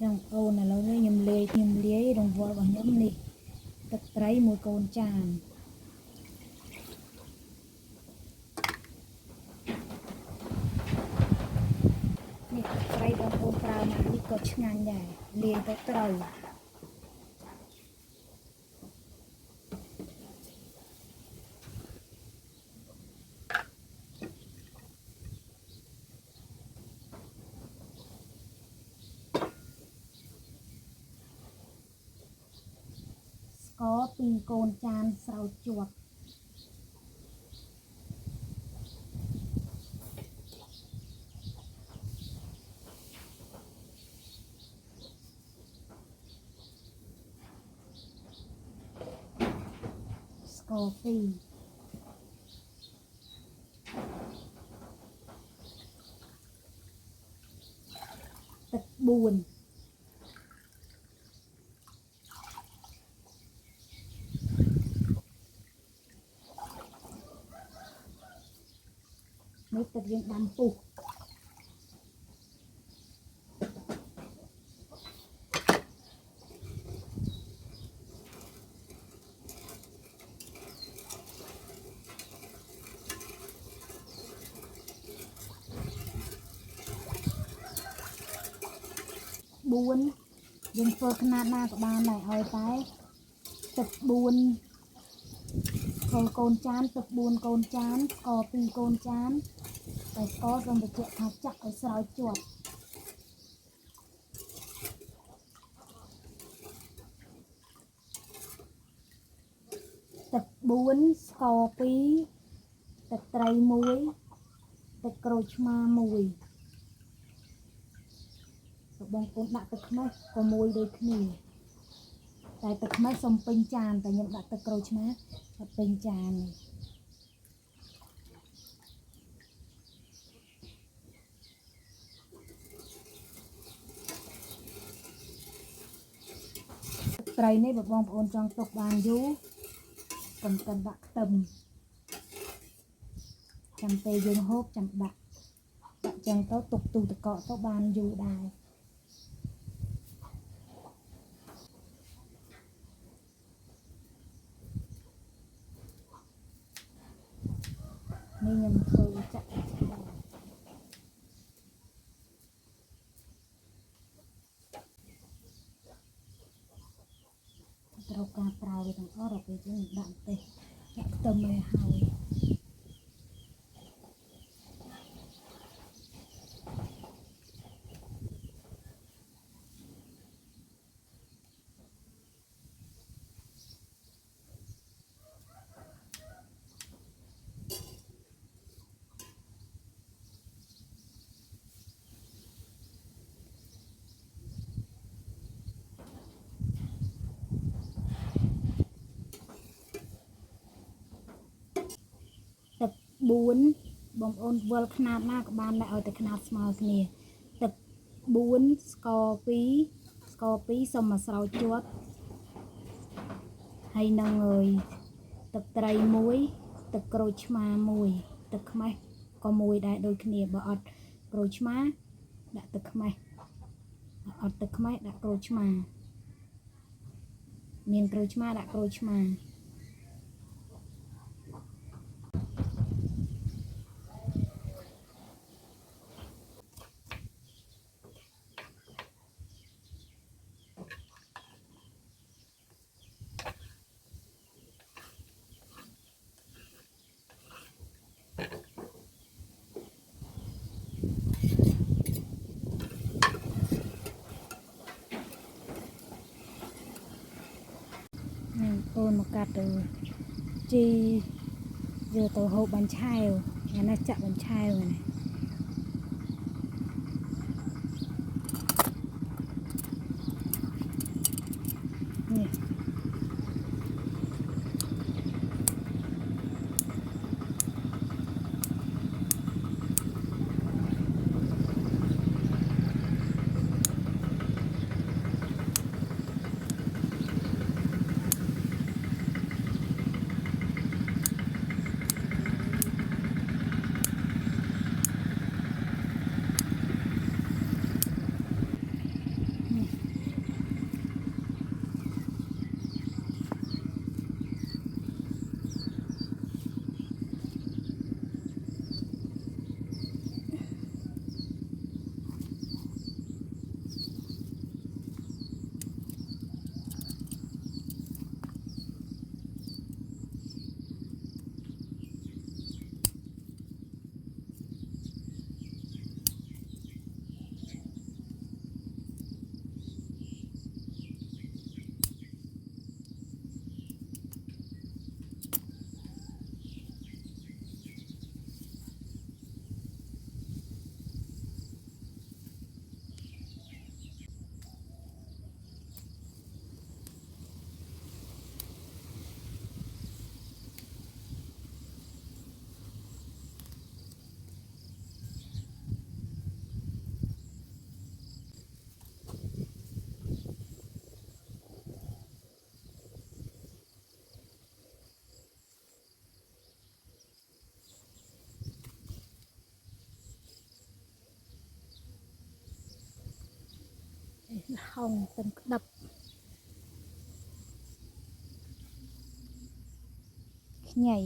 Trong ô này nó nhầm lê đồng vợ bằng nhóm này tập trái mùi cồn trànนี่ใครบางคนปลาหนานี่ก็งานใหญ่เรียนก็เตาก็ปีโกนจานเสาจวบสกอปีตึกบุญไม่ตึกยังดำปุกบุญยังเฟิร์ขนาดหน้ากับบ้านไหนเอาไปตึกบุญโกนจานตึกบุญโกนจานกอปีโกนจานแต่ก็ลงไปเจาะทักจักเอาเสาจวบตึกบุญกอปีตึกไตรมุยตึกโกรชมามวยบางคนดักตึกไม่ก็มวยโดยขี้แต่ตึกไม่สมเป็นจานแต่ยังดักตึกโกรชมาเป็นจานไตรนี่แบบบางคนจังตกบานยูกันดักเติมจำเตยยังโฮบจำดักจังโต๊ะตกตูตะเกาะโต๊ะบานยูได้นี่ยังเคยจะเราการเปล่าไปทางอ้อเราไปจนดังเตะเติมเลยเฮาตึกบุญบางคนเวลขนาดมากบ้านได้เอาแต่ขนาด small นี่ตึกบุญสกอปีสมมาเสาจวดให้นางเงยตึกไตรมวยตึกโกรชมามวยตึกไม่ก็มวยได้โดยขี้บ่อดโกรชมาได้ตึกไม่อดตึกไม่ได้โกรชมาเมียนโกรชมาได้โกรชมาโอนมากัดดูจีเจอตัวหกบัญชัยงั้นน่าจะบัญชัยเลยนี่ ห้องเต็มดับใหญ่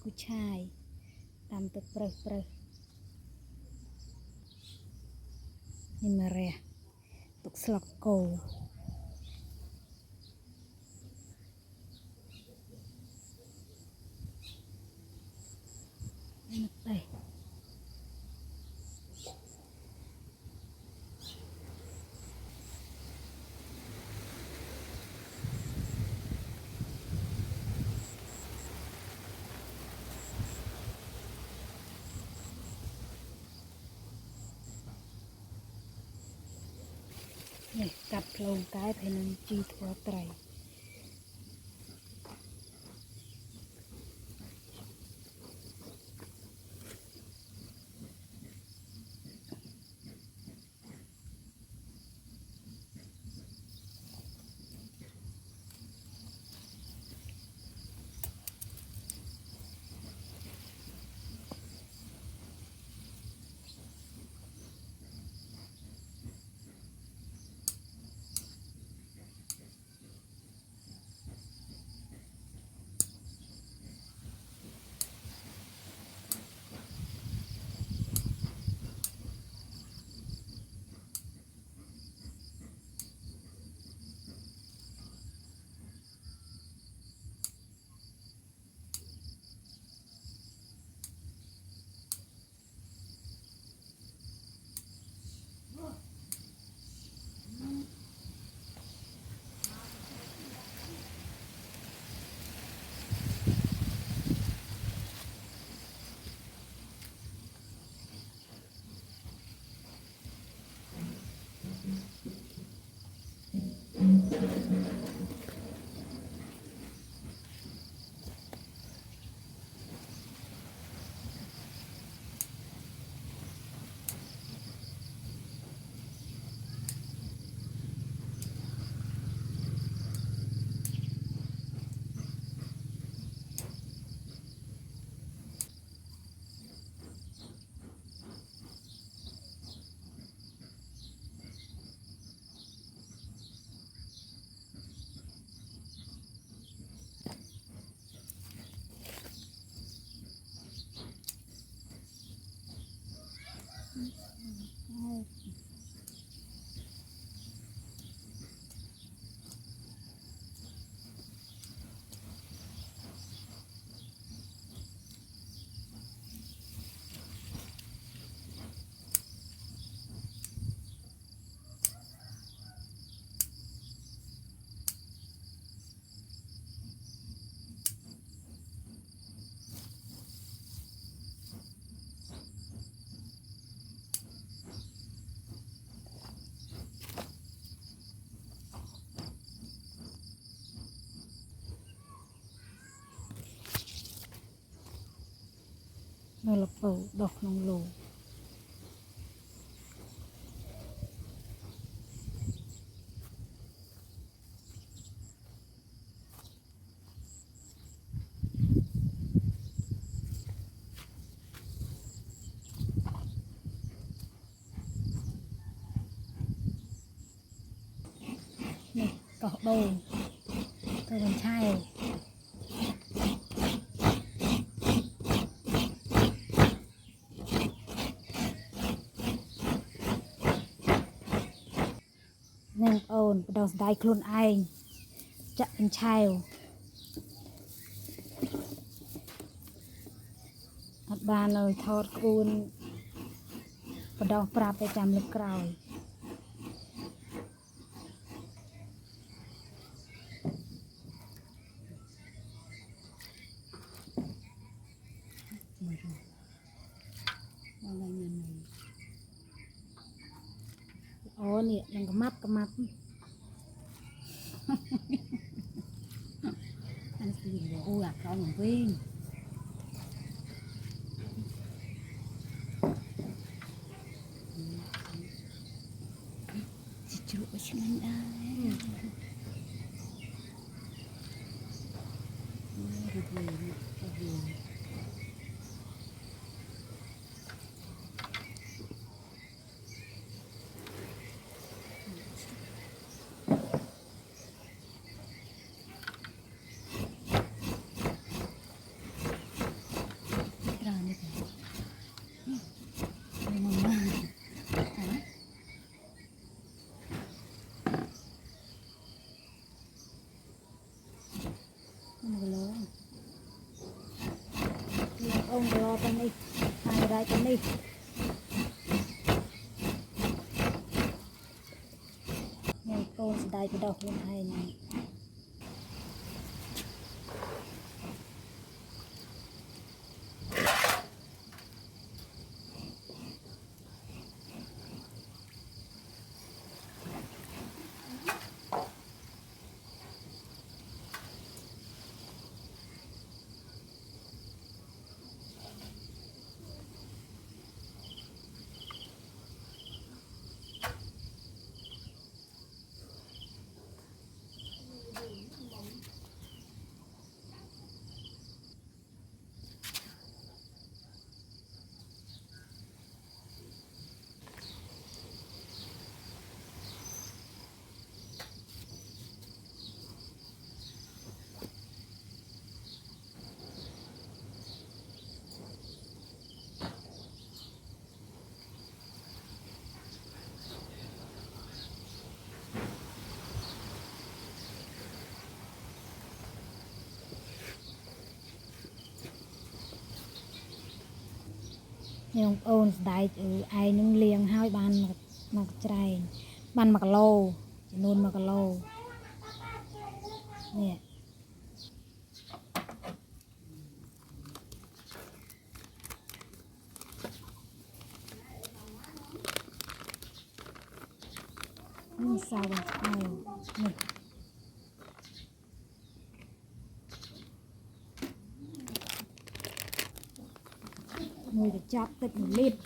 กูชายตามตึกเปรย์นี่มาเรียตุกสลักโกนี่ไปนี่กัดลงใต้ภายในจีทัวไตรเราละเปิดดอกน้องโลนี่ก็โดนตัวเป็นชายหนึ่งโอนดอกได้คลุนไอจะเป็นชายอัดบานเลยทอดคูนประดอกปราบไปจำลึกกรอยอะไรเงี้ยอ๋อเนี่ยยังกระมับอันสิ่งเดียวอ้วกเขาเหมือนวิ่งจะจุไปช่วยได้ดูดี នេះហើយដែរទៅនេះញ៉ាំកូនស្ដាយបដោះខ្លួនឯងញ៉ាំអូនស្ដាយឯងនឹងលៀងហើយបានមកច្រែងបាន1គីឡូចំនួន1គីឡូនេះនេះសាវស្អែវនេះមួយទៅចាប់ទឹក1លីត្រ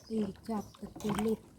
ពីចាប់ទឹក2លីត្រ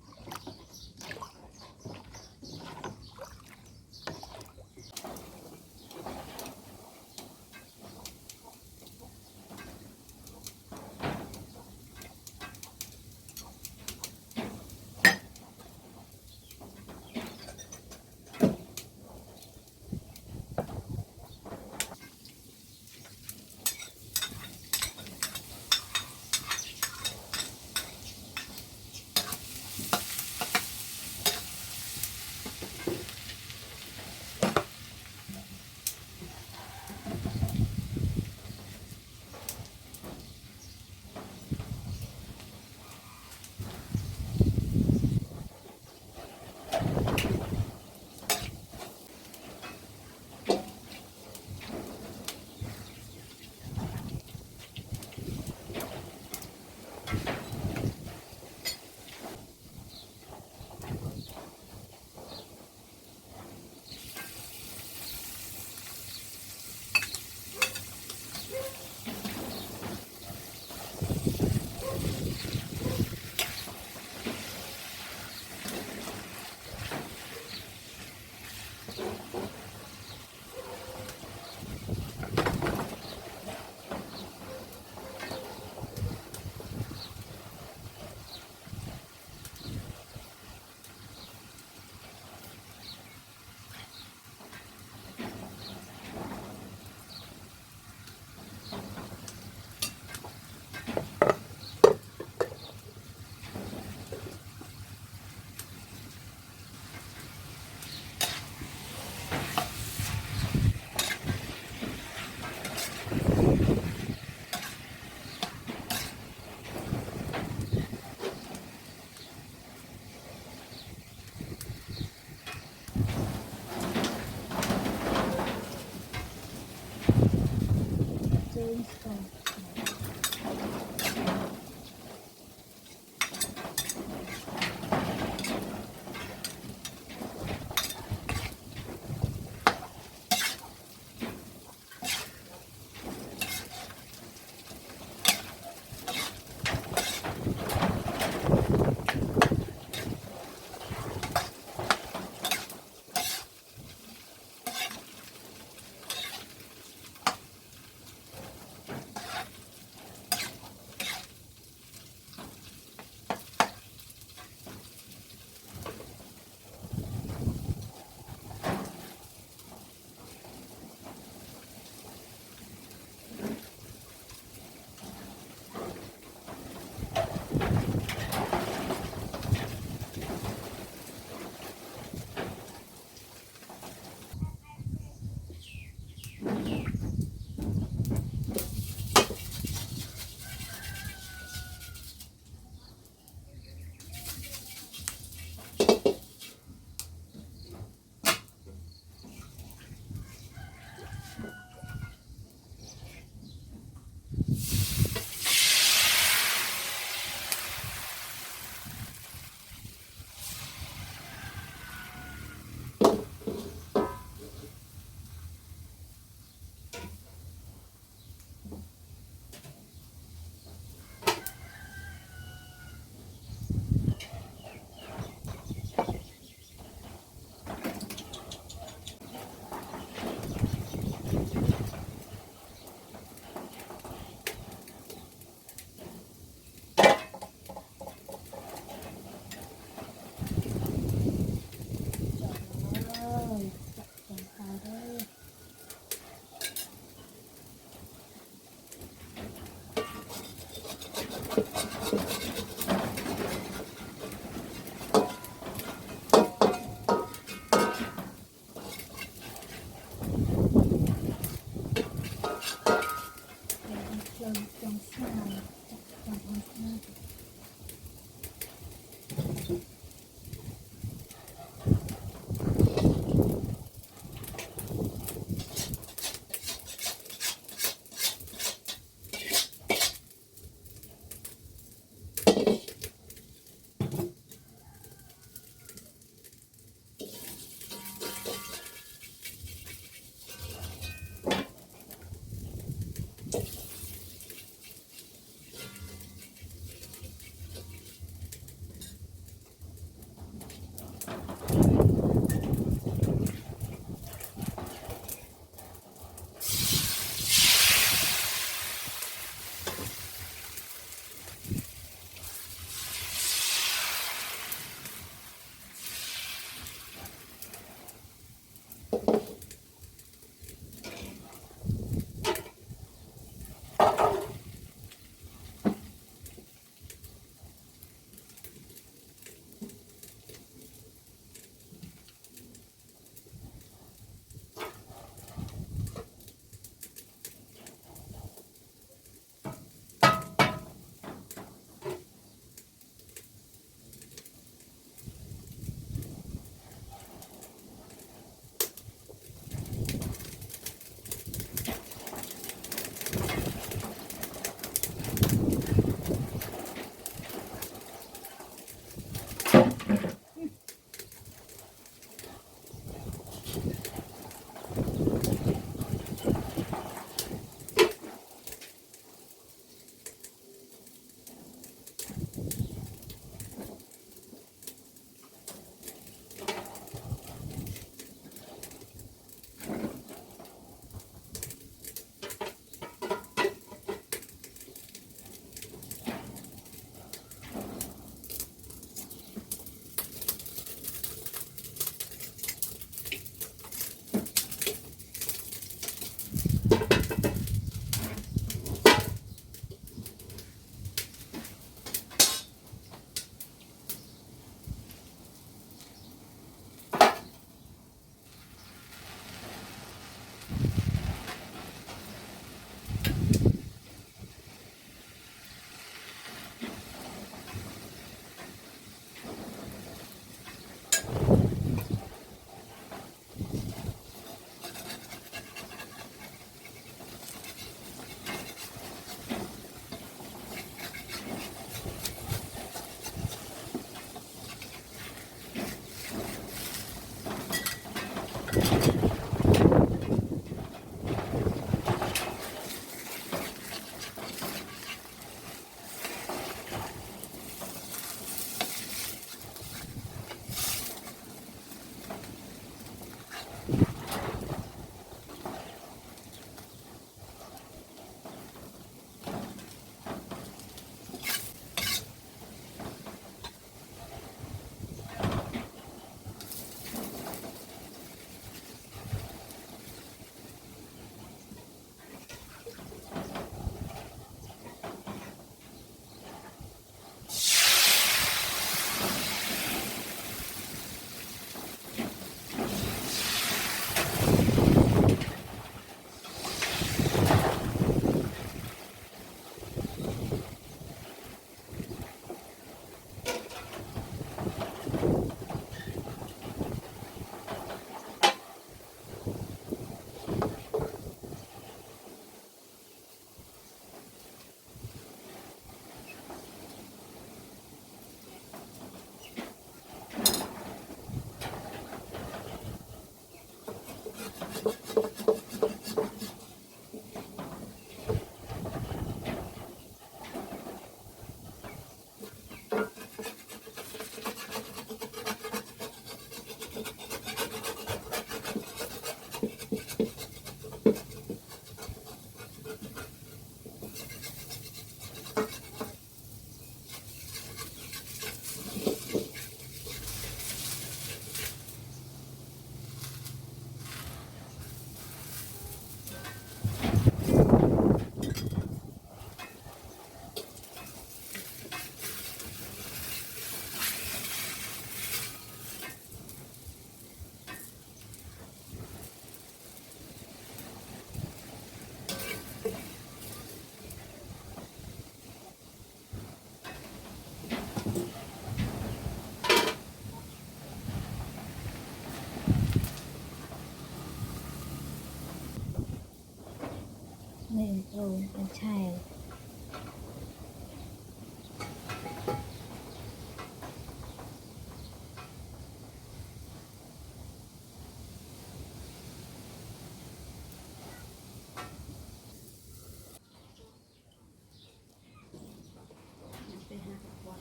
ไปหาขวด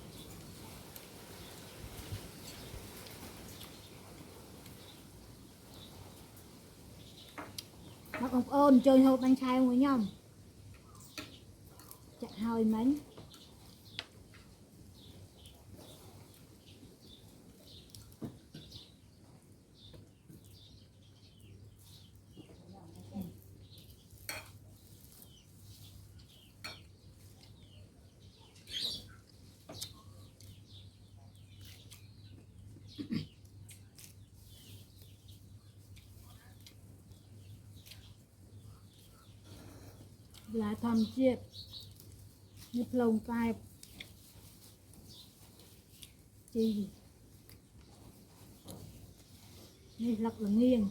บางអូនជួយហូបបាញ់ឆែមួយខ្ញុំចាក់ហើយមិញឡាធម្មជាតិនេះផ្លូវតែបជីនេះលឹកល្ងៀង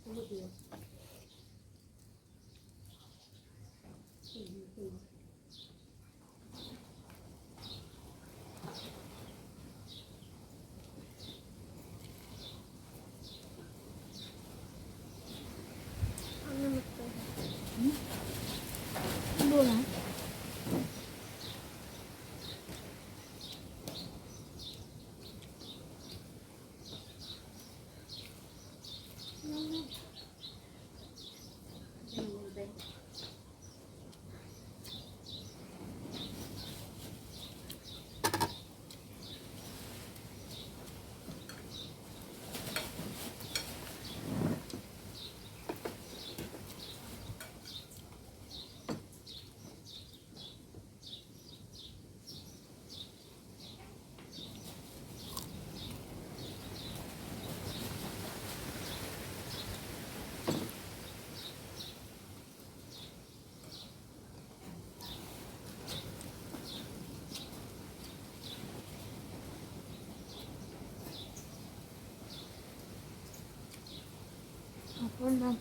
ตู้เดียว luôn hả Apa